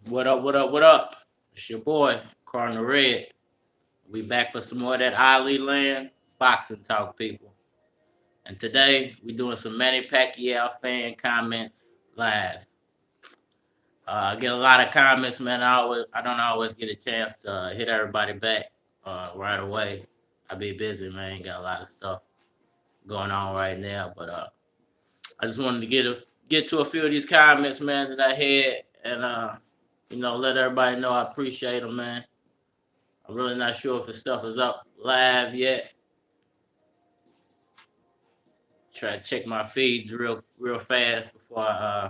What up, what up, what up? It's your boy, Cardinal Red. We back for some more of that Ali Land boxing talk, people. And today, we doing some Manny Pacquiao fan comments live. I get a lot of comments, man. I don't always get a chance to hit everybody back right away. I be busy, man. Got a lot of stuff going on right now, but I just wanted to get to a few of these comments, man, that I had, and let everybody know I appreciate them, man. I'm really not sure if the stuff is up live yet. Try to check my feeds real fast before I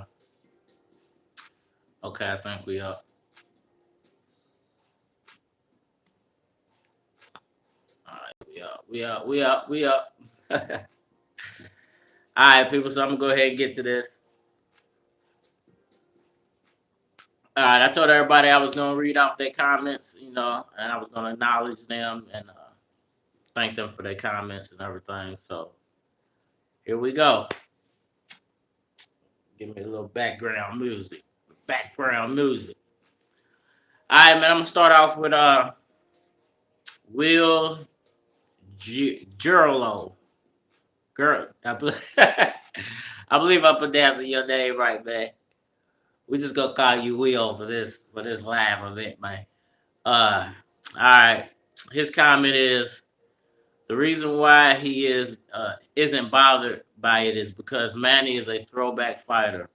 okay, I think we up. Alright, we up. Alright, people, so I'm gonna go ahead and get to this. Alright, I told everybody I was gonna read off their comments, and I was gonna acknowledge them and thank them for their comments and everything. So here we go. Give me a little background music. Background music. All right, man. I'm gonna start off with Will Gerlo. Girl, I believe I'm pronouncing your name right, man. We just gonna call you Will for this live event, man. All right. His comment is the reason why he isn't bothered by it is because Manny is a throwback fighter.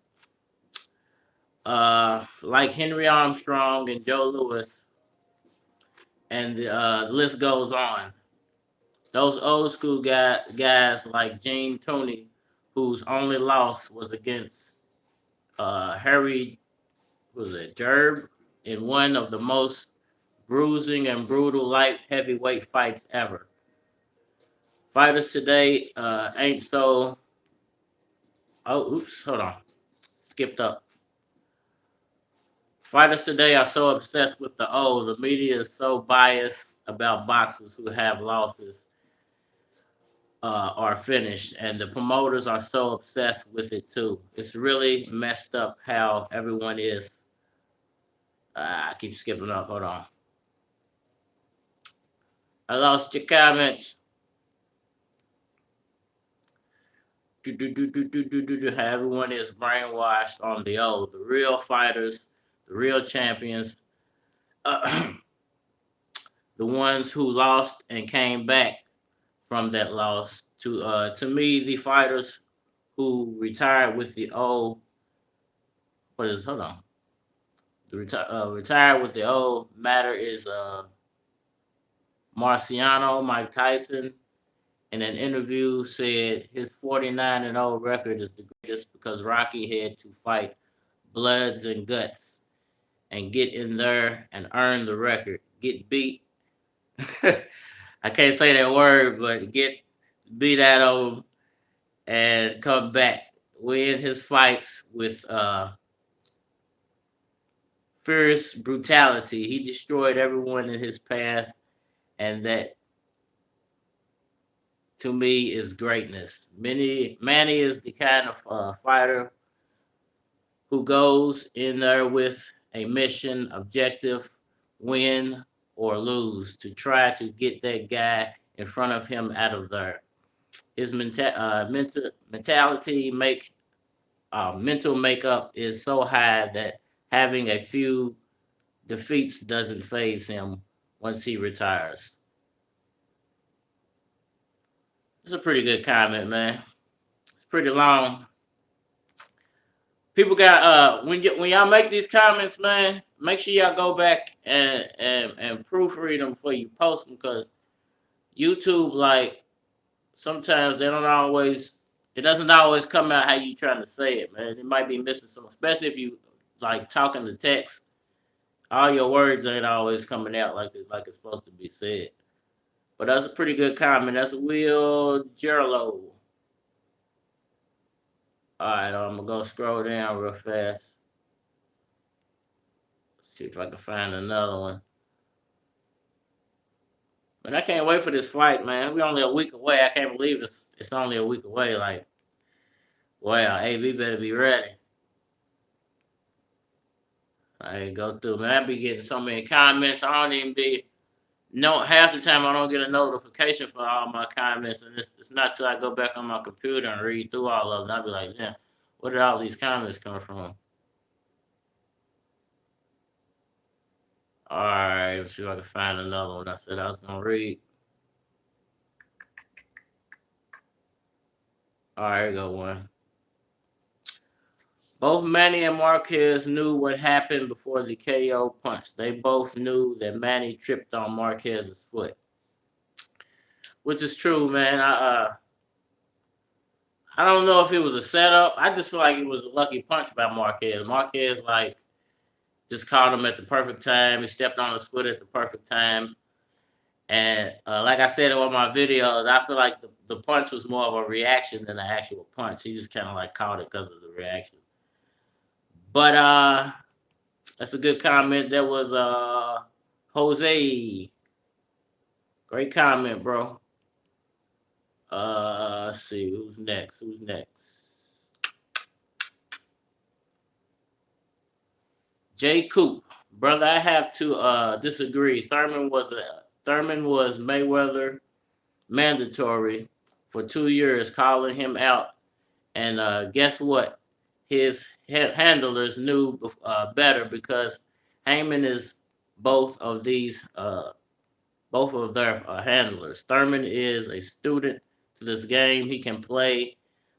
Like Henry Armstrong and Joe Louis, and the list goes on. Those old school guys like Gene Tooney, whose only loss was against Harry, was it Jerb, in one of the most bruising and brutal light heavyweight fights ever. Fighters today ain't so. Oh, oops, hold on, skipped up. Fighters today are so obsessed with the media is so biased about boxers who have losses are finished, and the promoters are so obsessed with it too. It's really messed up how everyone is. I keep skipping up. Hold on. I lost your comments. How everyone is brainwashed on the real fighters, the real champions, the ones who lost and came back from that loss. To me, the fighters who retired with the old. What is? Hold on. Retired with the old matter is Marciano Mike Tyson. In an interview, said his 49-0 record is the greatest because Rocky had to fight bloods and guts and get in there and earn the record. Get beat. I can't say that word, but get beat out of him and come back. Win his fights with fierce brutality. He destroyed everyone in his path, and that to me is greatness. Manny is the kind of fighter who goes in there with a mission, objective, win or lose, to try to get that guy in front of him out of there. His mental makeup is so high that having a few defeats doesn't phase him once he retires. It's a pretty good comment, man. It's pretty long. People got when y'all make these comments, man, make sure y'all go back and proofread them before you post them, because YouTube, like, sometimes they don't always it doesn't always come out how you trying to say it, man. It might be missing some, especially if you like talking to text. All your words ain't always coming out like it's supposed to be said. But that's a pretty good comment. That's Will Gerlo. All right, I'm gonna go scroll down real fast. Let's see if I can find another one. But I can't wait for this fight, man. We only a week away. I can't believe it's only a week away. Like, wow, AB better be ready. I go through, man. I be getting so many comments. I don't even be no half the time I don't get a notification for all my comments, and it's not till I go back on my computer and read through all of them. I'll be like, yeah, where did all these comments come from? All right, let's see if I can find another one. I said I was gonna read. All right, here go one. Both Manny and Marquez knew what happened before the KO punch. They both knew that Manny tripped on Marquez's foot, which is true, man. I don't know if it was a setup. I just feel like it was a lucky punch by Marquez. Marquez like just caught him at the perfect time. He stepped on his foot at the perfect time. And like I said in one of my videos, I feel like the punch was more of a reaction than an actual punch. He just kind of like caught it because of the reaction. But that's a good comment. That was Jose. Great comment, bro. Let's see who's next. Who's next? Jay Coop, brother. I have to disagree. Thurman was Mayweather mandatory for 2 years, calling him out, and guess what? His handlers knew better because Heyman is both of these both of their handlers. Thurman is a student to this game. He can play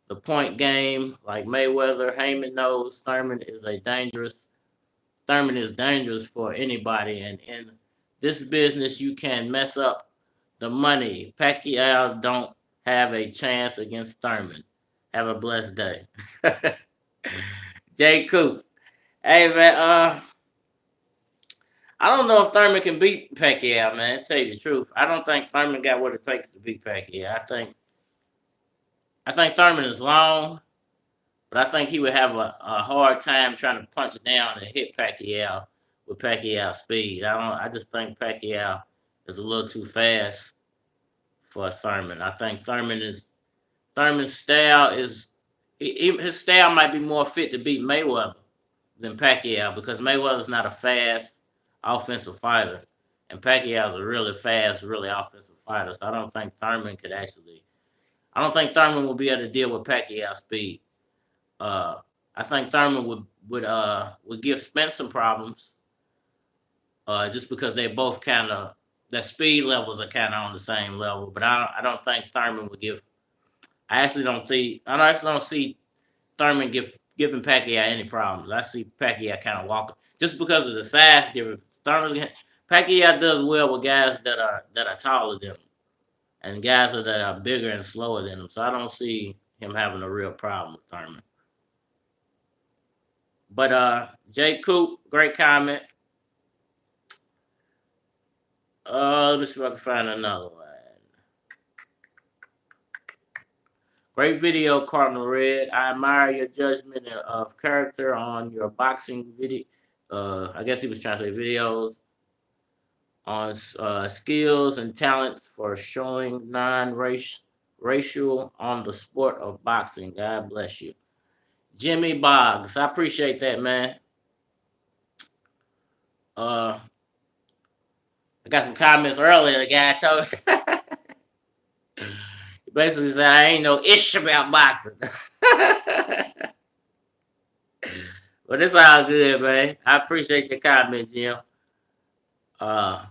the point game like Mayweather. Heyman knows Thurman is dangerous for anybody, and in this business, you can mess up the money. Pacquiao don't have a chance against Thurman. Have a blessed day. Jay Coop. Hey man, I don't know if Thurman can beat Pacquiao, man. Tell you the truth, I don't think Thurman got what it takes to beat Pacquiao. I think Thurman is long, but I think he would have a hard time trying to punch down and hit Pacquiao with Pacquiao's speed. I just think Pacquiao is a little too fast for Thurman. I think Thurman's style is his style might be more fit to beat Mayweather than Pacquiao because Mayweather's not a fast offensive fighter, and Pacquiao's a really fast, really offensive fighter. So I don't think Thurman could actually. I don't think Thurman will be able to deal with Pacquiao's speed. Uh, I think Thurman would give Spence some problems, just because they both kind of their speed levels are kind of on the same level. But I don't think Thurman would give. I actually don't see Thurman giving Pacquiao any problems. I see Pacquiao kind of walking just because of the size difference. Pacquiao does well with guys that are taller than him and guys that are bigger and slower than him. So I don't see him having a real problem with Thurman. But Jay Coop, great comment. Let me see if I can find another one. Great video, Cardinal Red. I admire your judgment of character on your boxing video. I guess he was trying to say videos on skills and talents for showing non-racial on the sport of boxing. God bless you. Jimmy Boggs, I appreciate that, man. I got some comments earlier. The guy told he basically said I ain't no ish about boxing. But it's all good, man. I appreciate your comments, Jim. Uh,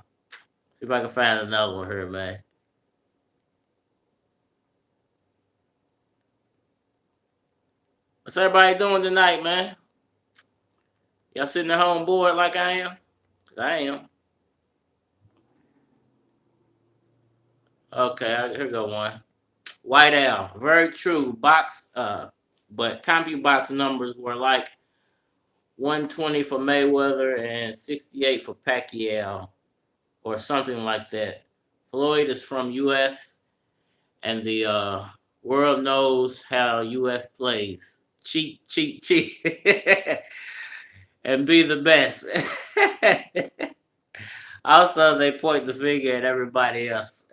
see if I can find another one here, man. What's everybody doing tonight, man? Y'all sitting at home bored like I am? 'Cause I am. Okay, here go one. White Owl, very true. But CompuBox numbers were like 120 for Mayweather and 68 for Pacquiao, or something like that. Floyd is from U.S. and the world knows how U.S. plays. Cheat, cheat, cheat, and be the best. Also, they point the finger at everybody else.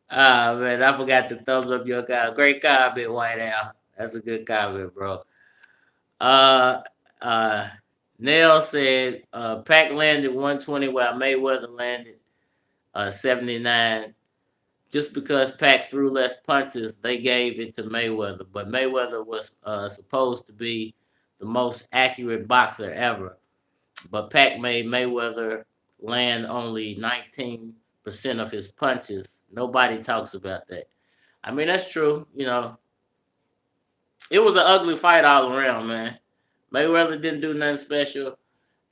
Ah, man, I forgot to thumbs up your comment. Great comment, White Owl. That's a good comment, bro. Uh, uh, Nell said Pac landed 120 while Mayweather landed 79. Just because Pac threw less punches, they gave it to Mayweather. But Mayweather was supposed to be the most accurate boxer ever. But Pac made Mayweather land only 19% of his punches. Nobody talks about that. I mean, that's true. You know, it was an ugly fight all around, man. Mayweather didn't do nothing special,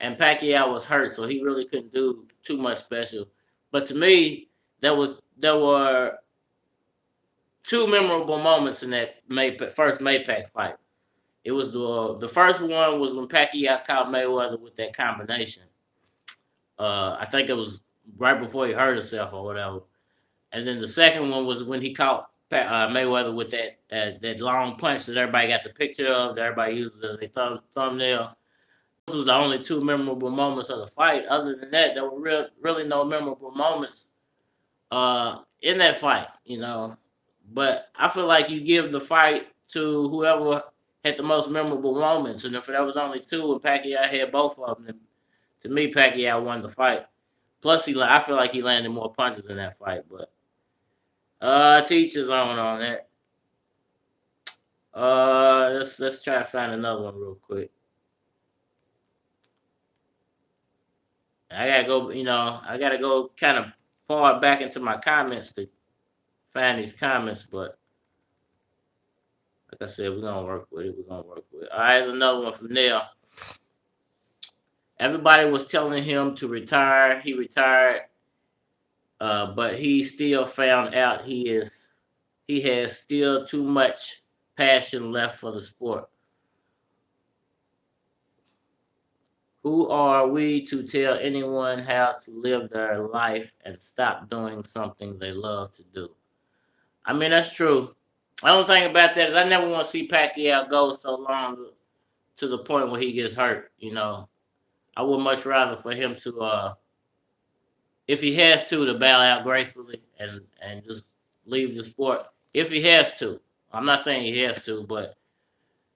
and Pacquiao was hurt, so he really couldn't do too much special. But to me, there were two memorable moments in that first Maypac fight. It was the first one was when Pacquiao caught Mayweather with that combination. I think it was right before he hurt himself or whatever. And then the second one was when he caught Mayweather with that long punch that everybody got the picture of, that everybody uses as a thumbnail. Those was the only two memorable moments of the fight. Other than that, there were really no memorable moments in that fight, you know. But I feel like you give the fight to whoever had the most memorable moments, and if there was only two and Pacquiao had both of them, then to me Pacquiao won the fight. Plus, I feel like he landed more punches in that fight, but teachers on that. Let's try to find another one real quick. I gotta go. You know, I gotta go kind of far back into my comments to find these comments, but like I said, we're gonna work with it. We're gonna work with it. All right, here's another one from Neil. Everybody was telling him to retire. He retired, but he still found out he has still too much passion left for the sport. Who are we to tell anyone how to live their life and stop doing something they love to do? I mean, that's true. The only thing about that is I never want to see Pacquiao go so long to the point where he gets hurt. You know, I would much rather for him to, if he has to bow out gracefully and just leave the sport. If he has to, I'm not saying he has to, but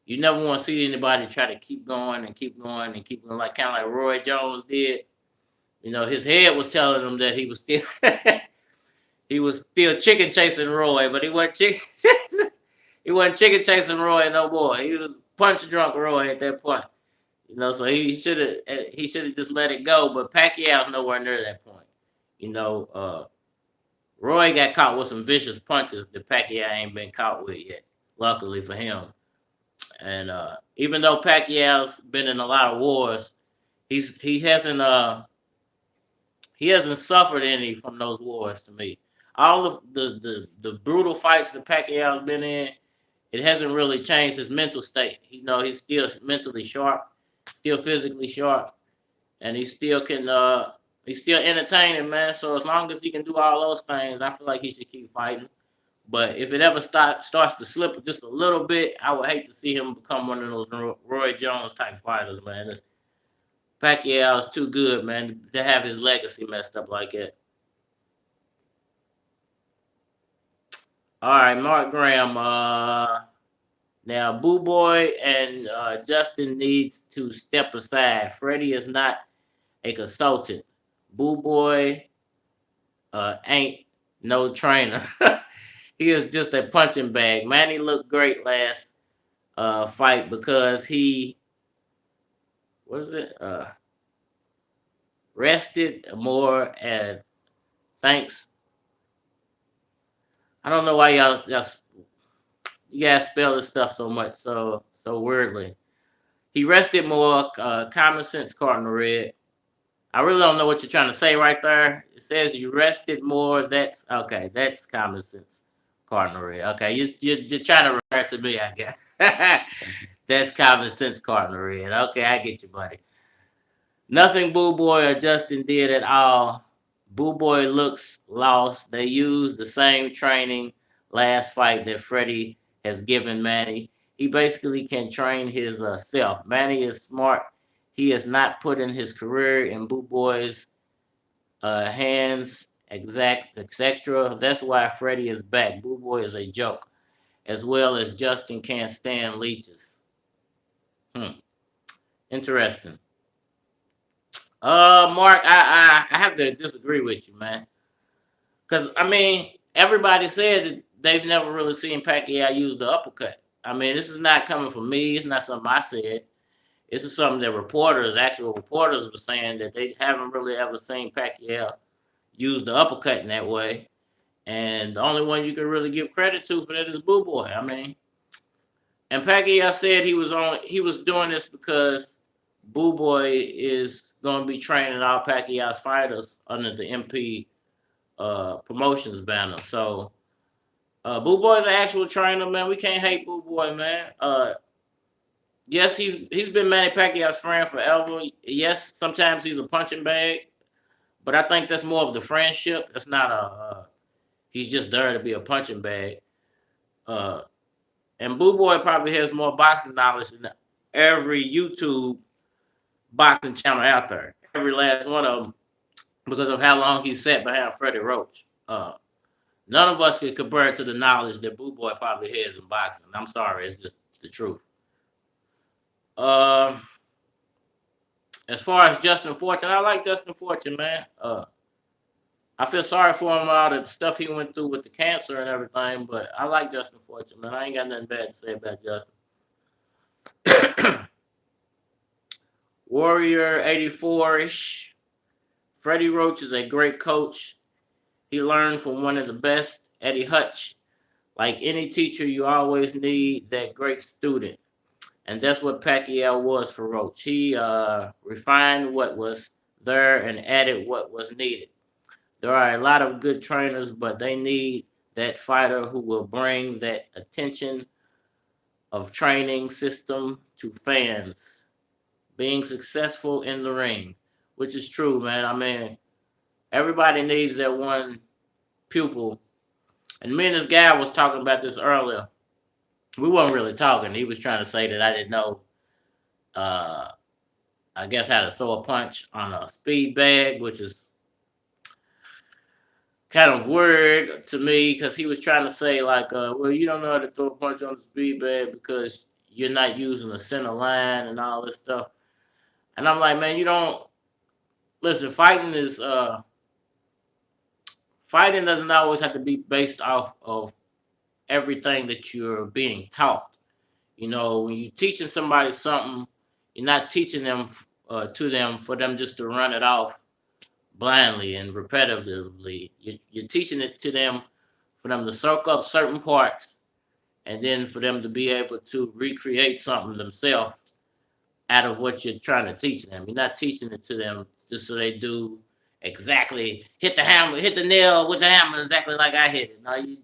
you never want to see anybody try to keep going and keep going and keep going, like kind of like Roy Jones did. You know, his head was telling him that he was still he was still chicken chasing Roy, but he wasn't chicken chasing. He wasn't chicken chasing Roy no more. He was punch drunk Roy at that point. You know, so he should have just let it go. But Pacquiao's nowhere near that point. You know, Roy got caught with some vicious punches that Pacquiao ain't been caught with yet. Luckily for him. And even though Pacquiao's been in a lot of wars, he hasn't suffered any from those wars to me. All of the brutal fights that Pacquiao's been in, it hasn't really changed his mental state. You know, he's still mentally sharp, still physically sharp, and he's still entertaining, man. So as long as he can do all those things, I feel like he should keep fighting. But if it ever starts to slip just a little bit, I would hate to see him become one of those Roy Jones type fighters, man. Pacquiao is too good, man, to have his legacy messed up like that. All right, Mark Graham. Now, Boo Boy and Justin needs to step aside. Freddie is not a consultant. Boo Boy ain't no trainer. He is just a punching bag. Manny looked great last fight because he what is it? Rested more and thanks. I don't know why y'all you guys spell this stuff so much so weirdly. He rested more. Common sense, Cardinal Red. I really don't know what you're trying to say right there. It says you rested more. That's okay. That's common sense, Cardinal Red. Okay, you're trying to refer to me, I guess. That's common sense, Cardinal Red. Okay, I get you, buddy. Nothing Boo Boy or Justin did at all. Boo Boy looks lost. They used the same training last fight that Freddie has given Manny. He basically can train his self. Manny is smart. He is not putting his career in Boo Boy's hands, etc. That's why Freddie is back. Boo Boy is a joke, as well as Justin can't stand leeches. Hmm. Interesting. Mark, I have to disagree with you, man. Because I mean, everybody said that they've never really seen Pacquiao use the uppercut. I mean, this is not coming from me. It's not something I said. This is something that actual reporters, were saying that they haven't really ever seen Pacquiao use the uppercut in that way. And the only one you can really give credit to for that is Boo Boy. I mean, and Pacquiao said he was doing this because Boo Boy is going to be training all Pacquiao's fighters under the MP promotions banner. So Boo Boy's an actual trainer, man. We can't hate Boo Boy, man. Yes, he's been Manny Pacquiao's friend forever. Yes, sometimes he's a punching bag, but I think that's more of the friendship. That's not he's just there to be a punching bag. Uh, and Boo Boy probably has more boxing knowledge than every YouTube boxing channel out there. Every last one of them, because of how long he sat behind Freddie Roach. None of us can compare it to the knowledge that Boo Boy probably has in boxing. I'm sorry, it's just the truth. Uh, as far as Justin Fortune, I like Justin Fortune, man. I feel sorry for him all the stuff he went through with the cancer and everything, but I like Justin Fortune, man. I ain't got nothing bad to say about Justin. Warrior 84 ish. Freddie Roach is a great coach. He learned from one of the best, Eddie Hutch. Like any teacher, you always need that great student. And that's what Pacquiao was for Roach. He refined what was there and added what was needed. There are a lot of good trainers, but they need that fighter who will bring that attention of training system to fans. Being successful in the ring, which is true, man. I mean, everybody needs that one pupil. And me and this guy was talking about this earlier. We weren't really talking. He was trying to say that I didn't know, uh, I guess, how to throw a punch on a speed bag, which is kind of weird to me because he was trying to say, like, well, you don't know how to throw a punch on the speed bag because you're not using the center line and all this stuff. And I'm like, man, you don't listen. Fighting doesn't always have to be based off of everything that you're being taught. You know, when you're teaching somebody something, you're not teaching them to them for them just to run it off blindly and repetitively. You're teaching it to them for them to soak up certain parts and then for them to be able to recreate something themselves out of what you're trying to teach them. You're not teaching it to them just so they do exactly hit the hammer, hit the nail with the hammer exactly like I hit it. No, you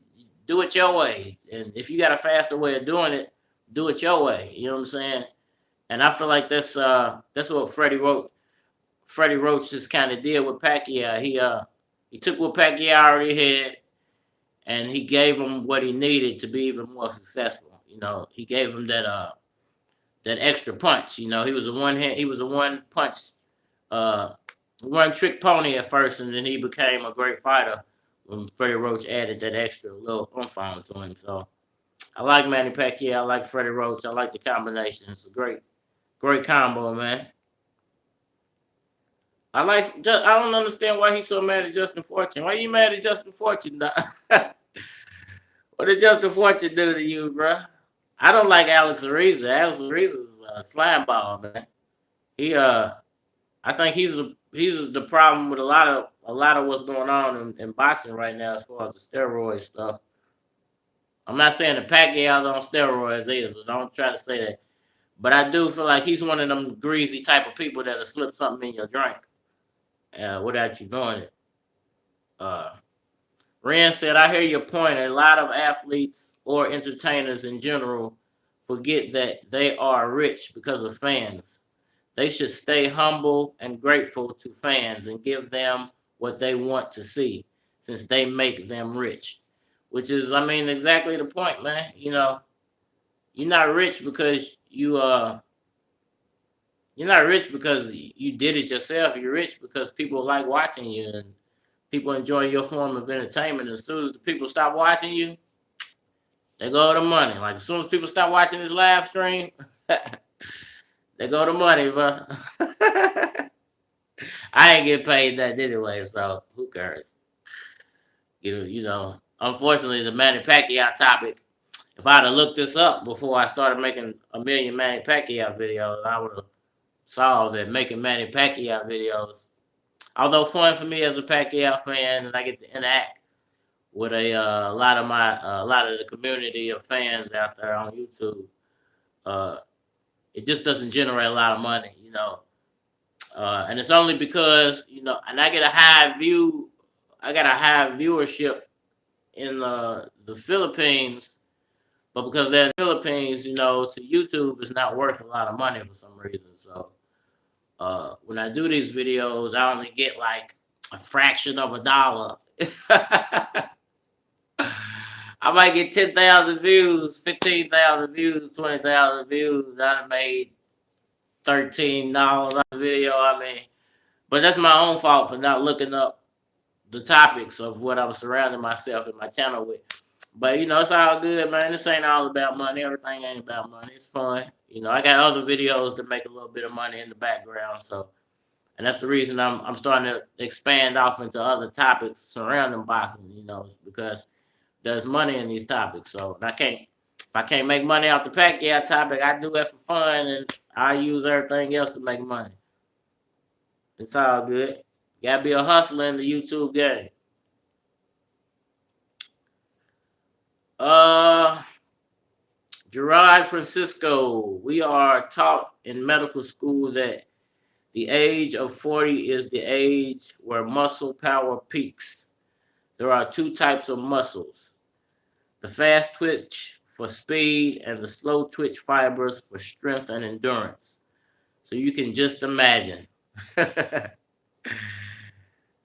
do it your way. And if you got a faster way of doing it, do it your way. You know what I'm saying? And I feel like that's what Freddie Roach just kind of did with Pacquiao. He took what Pacquiao already had and he gave him what he needed to be even more successful. You know, he gave him that extra punch. You know, he was a one punch, uh, one trick pony at first, and then he became a great fighter when Freddie Roach added that extra little oomph on to him. So I like Manny Pacquiao. I like Freddie Roach. I like the combination. It's a great combo, man. I don't understand why he's so mad at Justin Fortune. Why you mad at Justin Fortune? What did Justin Fortune do to you, bro? I don't like Alex Ariza. Alex Ariza's a slime ball, man. He I think he's the problem with a lot of what's going on in boxing right now as far as the steroid stuff. I'm not saying the Pacquiao's on steroids either, so don't try to say that. But I do feel like he's one of them greasy type of people that'll slip something in your drink without you doing it. Uh, Ren said, I hear your point. A lot of athletes or entertainers in general forget that they are rich because of fans. They should stay humble and grateful to fans and give them what they want to see since they make them rich. Which is, I mean, exactly the point, man. You know, you're not rich because you're not rich because you did it yourself. You're rich because people like watching you and people enjoy your form of entertainment. As soon as the people stop watching you, they go to money. Like as soon as people stop watching this live stream, There go the money, brother. I ain't get paid that anyway, so who cares? You know, unfortunately, the Manny Pacquiao topic. If I'd have looked this up before I started making a million Manny Pacquiao videos, I would have saw that making Manny Pacquiao videos, although fun for me as a Pacquiao fan, and I get to interact with a lot of the community of fans out there on YouTube. Uh, it just doesn't generate a lot of money, you know. And it's only because, you know, and I got a high viewership in the Philippines, but because they're in the Philippines, you know, to YouTube it's not worth a lot of money for some reason. So when I do these videos, I only get like a fraction of a dollar. I might get 10,000 views, 15,000 views, 20,000 views. I made $13 on the video. I mean, but that's my own fault for not looking up the topics of what I'm surrounding myself and my channel with. But you know, it's all good, man. This ain't all about money. Everything ain't about money. It's fun. You know, I got other videos that make a little bit of money in the background. So, and that's the reason I'm starting to expand off into other topics surrounding boxing. You know, because there's money in these topics. So, and if I can't make money off the Pacquiao topic, I do it for fun, and I use everything else to make money. It's all good. Gotta be a hustler in the YouTube game. Uh, Gerard Francisco, we are taught in medical school that the age of 40 is the age where muscle power peaks. There are two types of muscles: the fast twitch for speed and the slow twitch fibers for strength and endurance. So you can just imagine.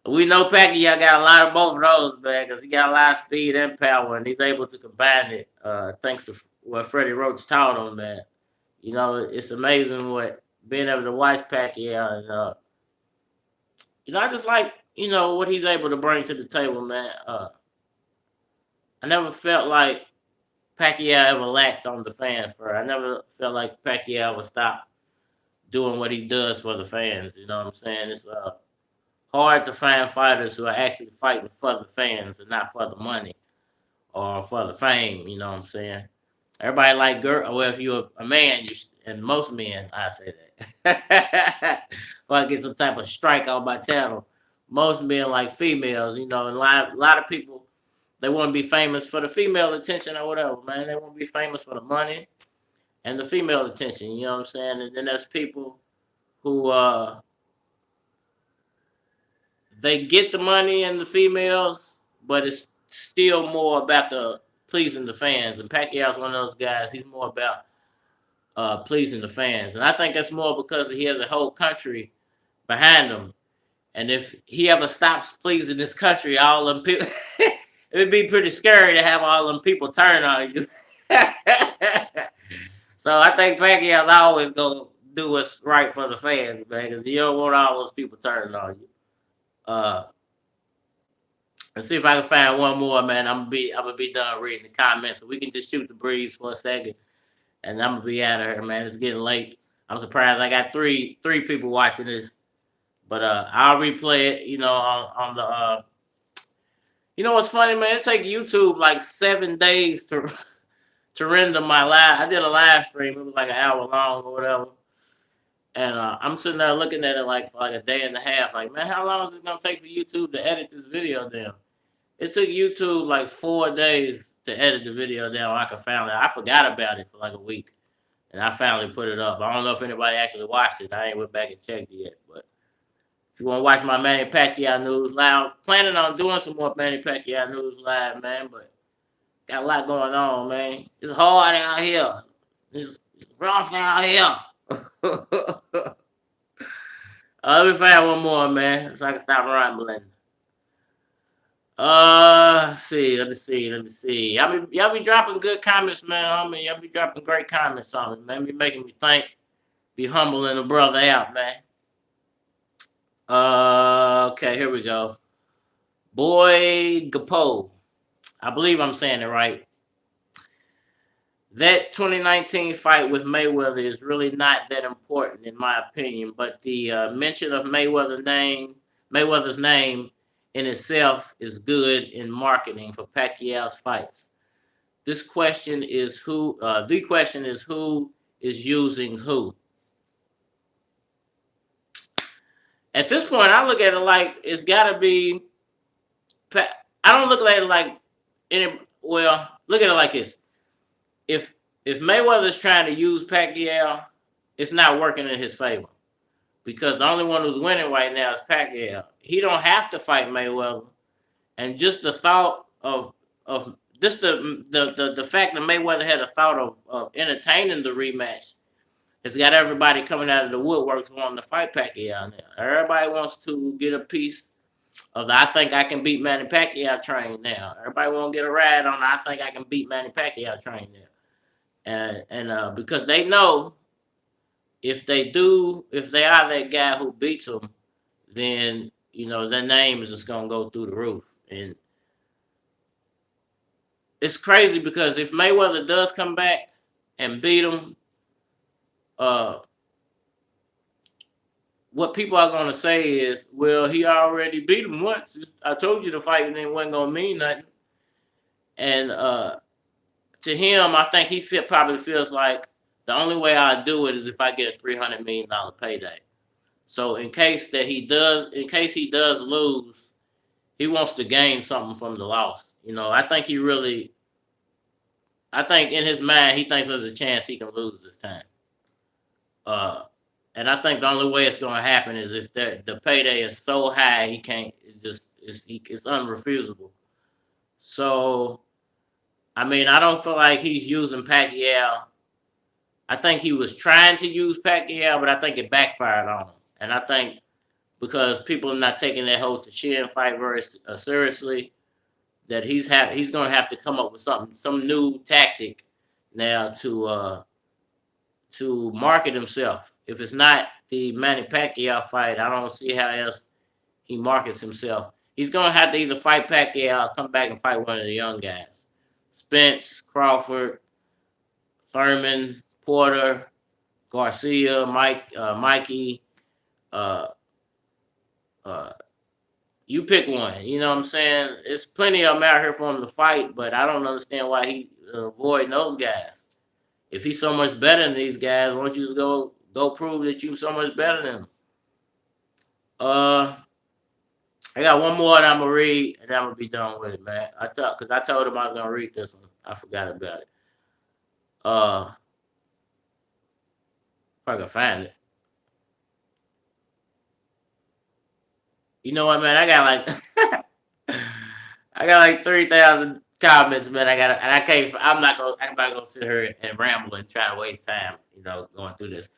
We know Pacquiao got a lot of both of those, man, because he got a lot of speed and power, and he's able to combine it thanks to what Freddie Roach taught him, man. You know, it's amazing what being able to watch Pacquiao and you know, I just like, you know, what he's able to bring to the table, man. I never felt like Pacquiao ever lacked on the fans for. I never felt like Pacquiao would stop doing what he does for the fans. You know what I'm saying? It's hard to find fighters who are actually fighting for the fans and not for the money or for the fame. You know what I'm saying? Everybody like girl. Well, if you're a man, and most men, I say that. If I get some type of strike on my channel, most men like females. You know, and a lot of people they want to be famous for the female attention or whatever, man. They want to be famous for the money and the female attention. You know what I'm saying? And then there's people who they get the money and the females, but it's still more about the pleasing the fans. And Pacquiao's one of those guys. He's more about pleasing the fans, and I think that's more because he has a whole country behind him. And if he ever stops pleasing this country, all them people, it would be pretty scary to have all them people turn on you. So I think Pacquiao's always gonna do what's right for the fans, man, because you don't want all those people turning on you. Uh, let's see if I can find one more, man. I'm gonna be done reading the comments, so we can just shoot the breeze for a second, and I'm gonna be out of here, man. It's getting late. I'm surprised I got three people watching this, but I'll replay it. You know, on the you know what's funny, man? It take YouTube like 7 days to render my live. I did a live stream. It was like an hour long or whatever. And I'm sitting there looking at it like for like a day and a half. Like, man, how long is it gonna take for YouTube to edit this video down? It took YouTube like 4 days to edit the video down. I forgot about it for like a week, and I finally put it up. I don't know if anybody actually watched it. I ain't went back and checked it yet. But if you want to watch my Manny Pacquiao news live, I'm planning on doing some more Manny Pacquiao news live, man. But got a lot going on, man. It's hard out here. It's rough out here. Let me find one more, man, so I can stop rambling. Let me see. Y'all be dropping good comments, man. Homie, y'all be dropping great comments on me, man. Be making me think, be humbling a brother out, man. Okay, here we go. Boy Gapo, I believe I'm saying it right. that 2019 fight with Mayweather is really not that important in my opinion. But the mention of Mayweather's name in itself is good in marketing for Pacquiao's fights. This question is who. The question is who is using who. At this point, I look at it like it's got to be. I don't look at it like any. Well, look at it like this: if Mayweather's trying to use Pacquiao, it's not working in his favor because the only one who's winning right now is Pacquiao. He don't have to fight Mayweather, and just the thought of just the fact that Mayweather had a thought of entertaining the rematch has got everybody coming out of the woodworks wanting to fight Pacquiao now. Everybody wants to get a piece of the I think I can beat Manny Pacquiao train now. Everybody want to get a ride on the I think I can beat Manny Pacquiao train now. And because they know if they are that guy who beats them, then their name is just gonna go through the roof. And it's crazy because if Mayweather does come back and beat him, what people are gonna say is, well, he already beat him once. I told you the fight and it wasn't gonna mean nothing. And to him, I think he probably feels like the only way I do it is if I get a $300 million payday. So in case he does lose, he wants to gain something from the loss. I think in his mind he thinks there's a chance he can lose this time. And I think the only way it's going to happen is if the payday is so high he can't. It's unrefusable. So I mean, I don't feel like he's using Pacquiao. I think he was trying to use Pacquiao, but I think it backfired on him. And I think because people are not taking that whole Tashin fight very seriously, that he's going to have to come up with some new tactic now to market himself. If it's not the Manny Pacquiao fight, I don't see how else he markets himself. He's going to have to either fight Pacquiao or come back and fight one of the young guys. Spence, Crawford, Thurman, Porter, Garcia, Mikey. You pick one. You know what I'm saying? There's plenty of them out here for him to fight, but I don't understand why he avoiding those guys. If he's so much better than these guys, why don't you just go prove that you're so much better than them? I got one more that I'm gonna read, and I'm gonna be done with it, man. I told him I was gonna read this one. I forgot about it. If I can find it. You know what, man? I got like 3,000 comments, man. I can't. I'm not gonna sit here and ramble and try to waste time, going through this.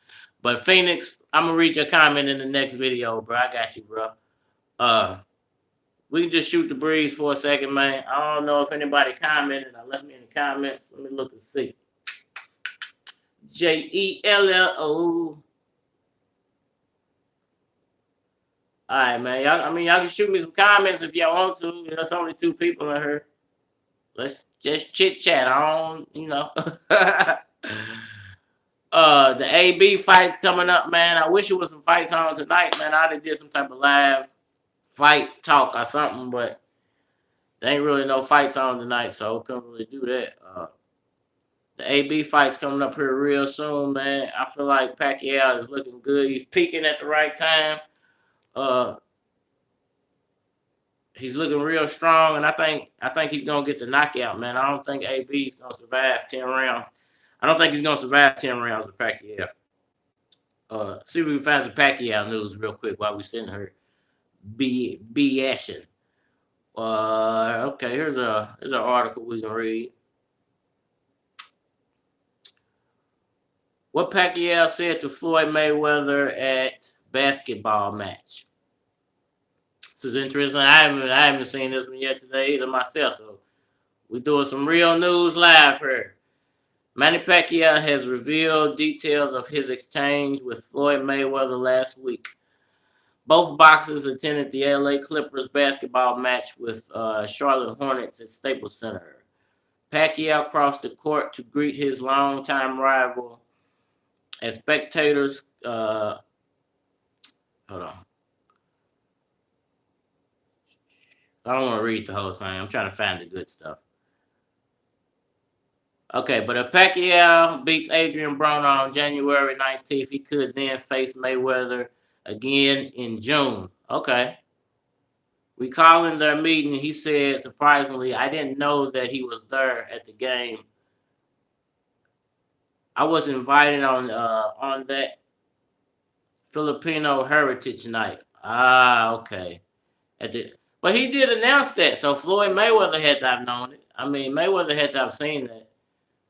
But Phoenix, I'm gonna read your comment in the next video, bro. I got you, bro. We can just shoot the breeze for a second, man. I don't know if anybody commented. I left me in the comments. Let me look and see. JELLO. All right, man. Y'all can shoot me some comments if y'all want to. There's only 2 people in here. Let's just chit chat on, The AB fight's coming up, man. I wish it was some fights on tonight, man. I'd have did some type of live fight talk or something, but there ain't really no fights on tonight, so I couldn't really do that. The AB fight's coming up here real soon, man. I feel like Pacquiao is looking good. He's peaking at the right time. He's looking real strong, and I think he's gonna get the knockout, man. I don't think AB's gonna survive 10 rounds. I don't think he's gonna survive 10 rounds with Pacquiao. See if we can find some Pacquiao news real quick while we sitting here BSing. Okay, here's an article we can read. What Pacquiao said to Floyd Mayweather at basketball match. This is interesting. I haven't seen this one yet today either myself. So we're doing some real news live here. Manny Pacquiao has revealed details of his exchange with Floyd Mayweather last week. Both boxers attended the LA Clippers basketball match with Charlotte Hornets at Staples Center. Pacquiao crossed the court to greet his longtime rival as spectators. Hold on. I don't want to read the whole thing. I'm trying to find the good stuff. Okay, but if Pacquiao beats Adrian Broner on January 19th, he could then face Mayweather again in June. Okay. Recalling their meeting, he said, surprisingly, I didn't know that he was there at the game. I was invited on that Filipino Heritage Night. Ah, okay. But he did announce that, so Floyd Mayweather had to have known it. I mean, Mayweather had to have seen that.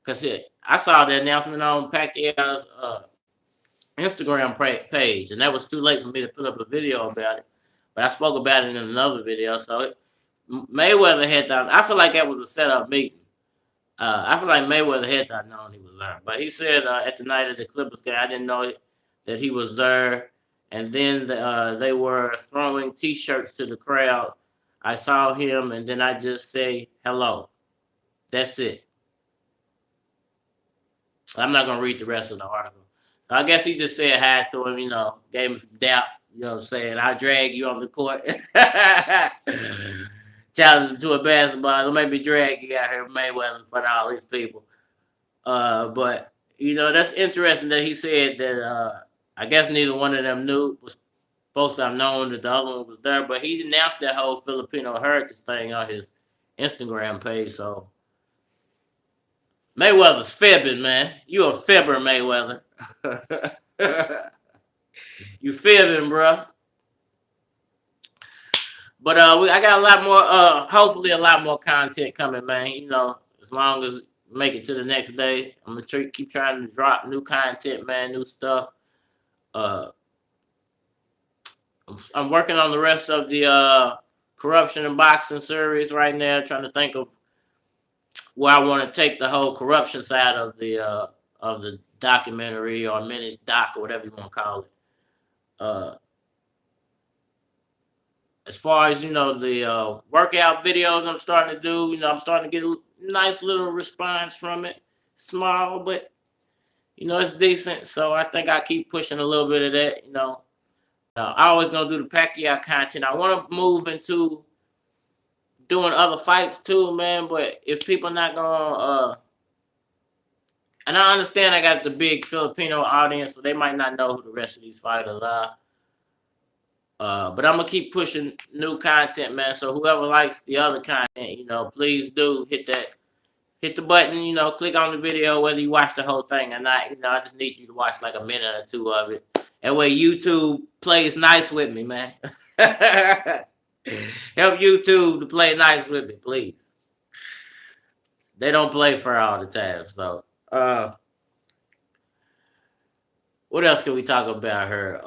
Because I saw the announcement on Pacquiao's Instagram page, and that was too late for me to put up a video about it. But I spoke about it in another video, so Mayweather had to. I feel like that was a setup meeting. I feel like Mayweather had to have known he was there. But he said at the night of the Clippers game, I didn't know that he was there. And then they were throwing T-shirts to the crowd. I saw him, and then I just say hello. That's it. I'm not going to read the rest of the article. So I guess he just said hi to him, gave him some doubt. You know what I'm saying? I'll drag you on the court. Challenge him to a basketball. Don't make me drag you out here, Mayweather, in front of all these people. But, that's interesting that he said that I guess neither one of them was supposed to have known that the other one was there. But he announced that whole Filipino heritage thing on his Instagram page. So Mayweather's fibbing, man. You a fibber, Mayweather. You fibbing, bro. But I got a lot more. Hopefully, a lot more content coming, man. As long as make it to the next day, I'm gonna keep trying to drop new content, man. New stuff. I'm working on the rest of the corruption and boxing series right now. Trying to think of where I want to take the whole corruption side of the documentary or mini doc or whatever you want to call it. As far as the workout videos I'm starting to do, I'm starting to get a nice little response from it. Small, but it's decent. So I think I keep pushing a little bit of that. I always gonna do the Pacquiao content. I want to move into doing other fights too, man. But if people not gonna, and I understand I got the big Filipino audience, so they might not know who the rest of these fighters are. But I'm gonna keep pushing new content, man. So whoever likes the other content, please do hit the button, click on the video, whether you watch the whole thing or not. I just need you to watch like a minute or two of it. That way YouTube plays nice with me, man. Help YouTube to play nice with me, please. They don't play fair all the time. So what else can we talk about here?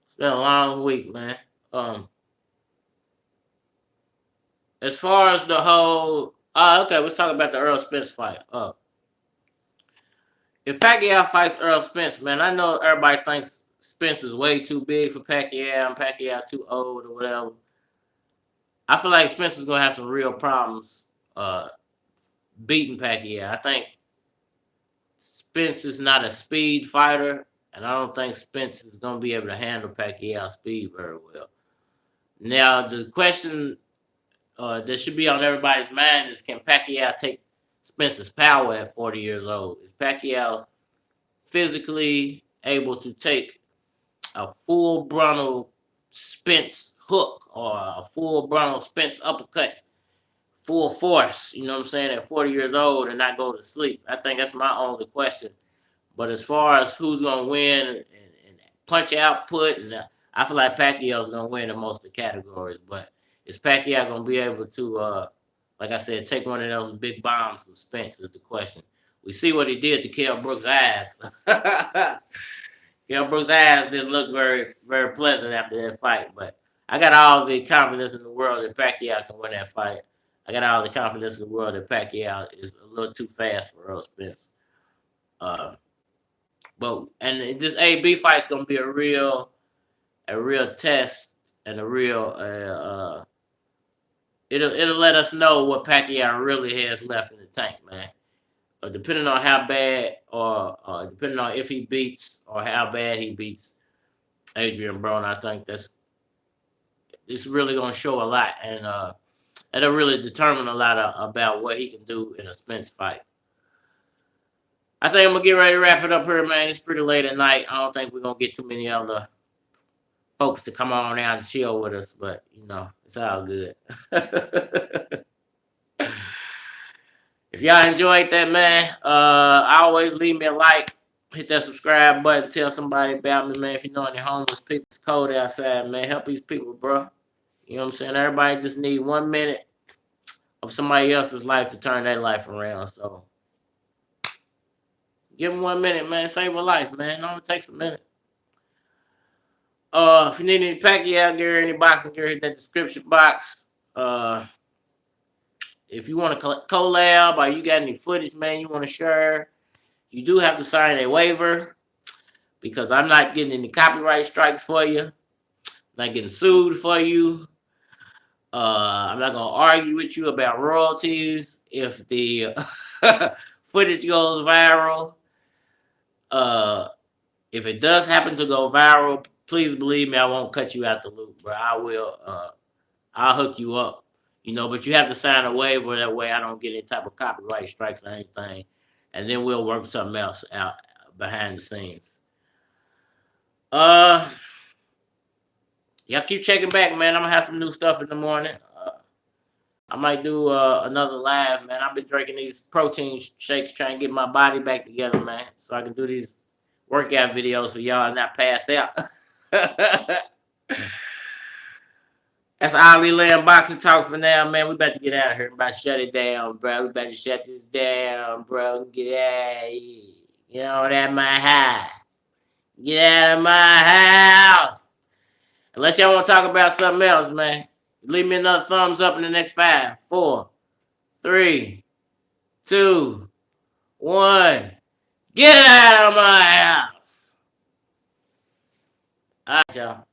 It's been a long week, man. As far as the whole, okay, let's talk about the Earl Spence fight. If Pacquiao fights Earl Spence, man, I know everybody thinks Spence is way too big for Pacquiao and Pacquiao too old or whatever. I feel like Spence is gonna have some real problems beating Pacquiao. I think Spence is not a speed fighter, and I don't think Spence is gonna be able to handle Pacquiao's speed very well. Now, the question that should be on everybody's mind is, can Pacquiao take Spence's power at 40 years old? Is Pacquiao physically able to take a full Bruno Spence hook or a full Bruno Spence uppercut, full force, you know what I'm saying, at 40 years old and not go to sleep? I think that's my only question. But as far as who's going to win and punch output, and I feel like Pacquiao's going to win in most of the categories. But is Pacquiao going to be able to, like I said, take one of those big bombs from Spence is the question. We see what he did to Kell Brook's ass. Kell Brook's ass didn't look very, very pleasant after that fight. But I got all the confidence in the world that Pacquiao can win that fight. I got all the confidence in the world that Pacquiao is a little too fast for Earl Spence. And this AB fight is gonna be a real test and a real it'll let us know what Pacquiao really has left in the tank, man. Depending on how bad, or depending on if he beats or how bad he beats Adrian Broner, I think it's really gonna show a lot, and it'll really determine a lot about what he can do in a Spence fight. I think I'm gonna get ready to wrap it up here, man. It's pretty late at night. I don't think we're gonna get too many other folks to come on out and chill with us, but it's all good. If y'all enjoyed that, man, always leave me a like, hit that subscribe button, tell somebody about me, man. If you know any homeless people, it's cold outside, man. Help these people, bro. You know what I'm saying? Everybody just need 1 minute of somebody else's life to turn their life around. So give them 1 minute, man. Save a life, man. It only takes a minute. If you need any Pacquiao gear, any boxing gear, hit that description box. If you want to collab or you got any footage, man, you want to share, you do have to sign a waiver because I'm not getting any copyright strikes for you. I'm not getting sued for you. I'm not going to argue with you about royalties if the footage goes viral. If it does happen to go viral, please believe me, I won't cut you out the loop, bro. I will. I'll hook you up. But you have to sign a waiver. That way I don't get any type of copyright strikes or anything. And then we'll work something else out behind the scenes. Y'all keep checking back, man. I'm going to have some new stuff in the morning. I might do another live, man. I've been drinking these protein shakes trying to get my body back together, man. So I can do these workout videos for y'all and not pass out. That's Ali Lamb Boxing Talk for now, man. We about to get out of here. I'm about to shut it down, bro. We about to shut this down, bro. Get out of here. Get out of my house. Get out of my house. Unless y'all want to talk about something else, man. Leave me another thumbs up in the next 5, 4, 3, 2, 1. Get out of my house. All right, y'all.